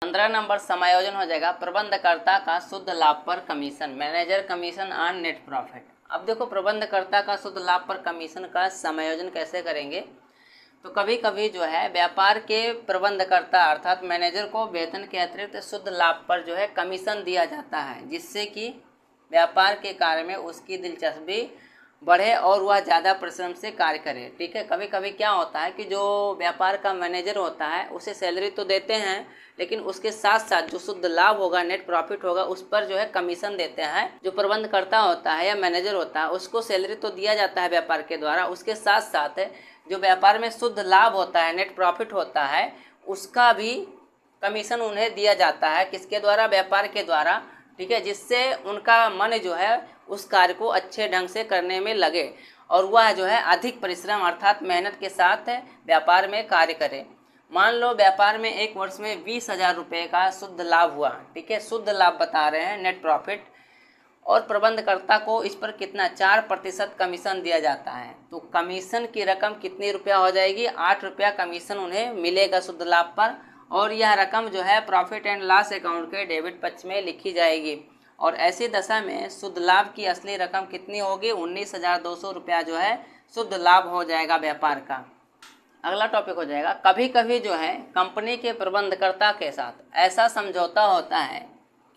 15 number समायोजन हो जाएगा प्रबंधकर्ता का शुद्ध लाभ पर commission, manager commission on net profit. अब देखो प्रबंधकर्ता का शुद्ध लाभ पर कमीशन का समायोजन कैसे करेंगे। तो कभी कभी जो है व्यापार के प्रबंधकर्ता अर्थात मैनेजर को वेतन के अतिरिक्त शुद्ध लाभ पर जो है कमीशन दिया जाता है, जिससे कि व्यापार के कार्य में उसकी दिलचस्पी बढ़े और वह ज़्यादा परिश्रम से कार्य करे। ठीक है, कभी कभी क्या होता है कि जो व्यापार का मैनेजर होता है उसे सैलरी तो देते हैं, लेकिन उसके साथ साथ जो शुद्ध लाभ होगा, नेट प्रॉफिट होगा, उस पर जो है कमीशन देते हैं। जो प्रबंधकर्ता होता है या मैनेजर होता है उसको सैलरी तो दिया जाता है व्यापार के द्वारा, उसके साथ साथ जो व्यापार में शुद्ध लाभ होता है, नेट प्रॉफिट होता है, उसका भी कमीशन उन्हें दिया जाता है। किसके द्वारा? व्यापार के द्वारा। ठीक है, जिससे उनका मन जो है उस कार्य को अच्छे ढंग से करने में लगे और वह जो है अधिक परिश्रम अर्थात मेहनत के साथ व्यापार में कार्य करे। मान लो व्यापार में एक वर्ष में 20,000 रुपये का शुद्ध लाभ हुआ। ठीक है, शुद्ध लाभ बता रहे हैं, नेट प्रॉफिट, और प्रबंधकर्ता को इस पर कितना 4% कमीशन दिया जाता है। तो कमीशन की रकम कितनी रुपया हो जाएगी? 8 रुपया कमीशन उन्हें मिलेगा शुद्ध लाभ पर, और यह रकम जो है प्रॉफिट एंड लॉस अकाउंट के डेबिट पक्ष में लिखी जाएगी। और ऐसी दशा में शुद्ध लाभ की असली रकम कितनी होगी? 19,200 रुपया जो है शुद्ध लाभ हो जाएगा व्यापार का। अगला टॉपिक हो जाएगा, कभी कभी जो है कंपनी के प्रबंधकर्ता के साथ ऐसा समझौता होता है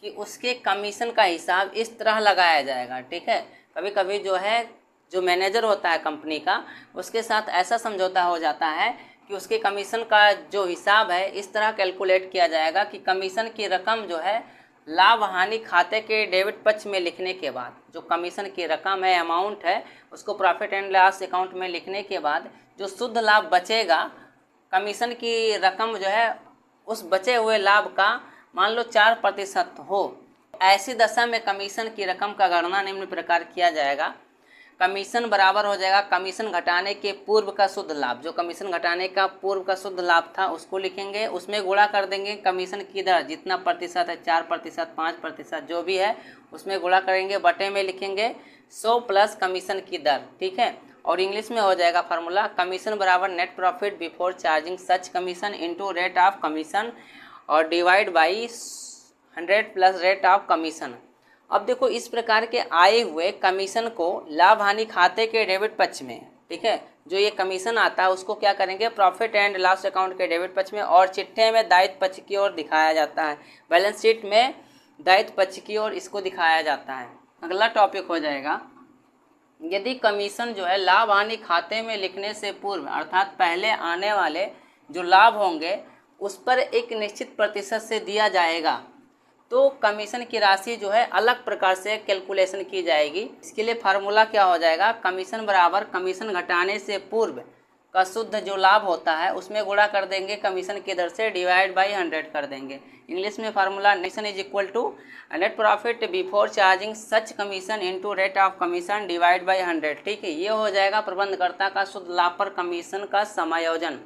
कि उसके कमीशन का हिसाब इस तरह लगाया जाएगा। ठीक है, कभी कभी जो है जो मैनेजर होता है कंपनी का, उसके साथ ऐसा समझौता हो जाता है कि उसके कमीशन का जो हिसाब है इस तरह कैलकुलेट किया जाएगा कि कमीशन की रकम जो है लाभ हानि खाते के डेबिट पक्ष में लिखने के बाद, जो कमीशन की रकम है, अमाउंट है, उसको प्रॉफिट एंड लॉस अकाउंट में लिखने के बाद जो शुद्ध लाभ बचेगा, कमीशन की रकम जो है उस बचे हुए लाभ का मान लो 4% हो। ऐसी दशा में कमीशन की रकम का गणना निम्न प्रकार किया जाएगा। कमीशन बराबर हो जाएगा कमीशन घटाने के पूर्व का शुद्ध लाभ। जो कमीशन घटाने का पूर्व का शुद्ध लाभ था उसको लिखेंगे, उसमें गुणा कर देंगे कमीशन की दर, जितना प्रतिशत है 4%, 5%, जो भी है उसमें गुणा करेंगे, बटे में लिखेंगे 100 प्लस कमीशन की दर। ठीक है, और इंग्लिश में हो जाएगा फार्मूला कमीशन बराबर net profit before charging such commission into rate of commission और divide by 100 plus rate of commission. अब देखो इस प्रकार के आए हुए कमीशन को लाभ हानि खाते के डेबिट पक्ष में, ठीक है, जो ये कमीशन आता है उसको क्या करेंगे प्रॉफिट एंड लॉस अकाउंट के डेबिट पक्ष में, और चिट्ठे में दायित्व पक्ष की ओर दिखाया जाता है। बैलेंस शीट में दायित्व पक्ष की ओर इसको दिखाया जाता है। अगला टॉपिक हो जाएगा, यदि कमीशन जो है लाभ हानि खाते में लिखने से पूर्व अर्थात पहले आने वाले जो लाभ होंगे उस पर एक निश्चित प्रतिशत से दिया जाएगा, तो कमीशन की राशि जो है अलग प्रकार से कैलकुलेशन की जाएगी। इसके लिए फार्मूला क्या हो जाएगा, कमीशन बराबर कमीशन घटाने से पूर्व का शुद्ध जो लाभ होता है उसमें गुणा कर देंगे कमीशन की दर से, डिवाइड बाई 100 कर देंगे। इंग्लिश में formula commission is equal to net profit before charging such commission into rate of commission divide by 100। ठीक है, ये हो जाएगा प्रबंधकर्ता का शुद्ध लाभ पर कमीशन का समायोजन।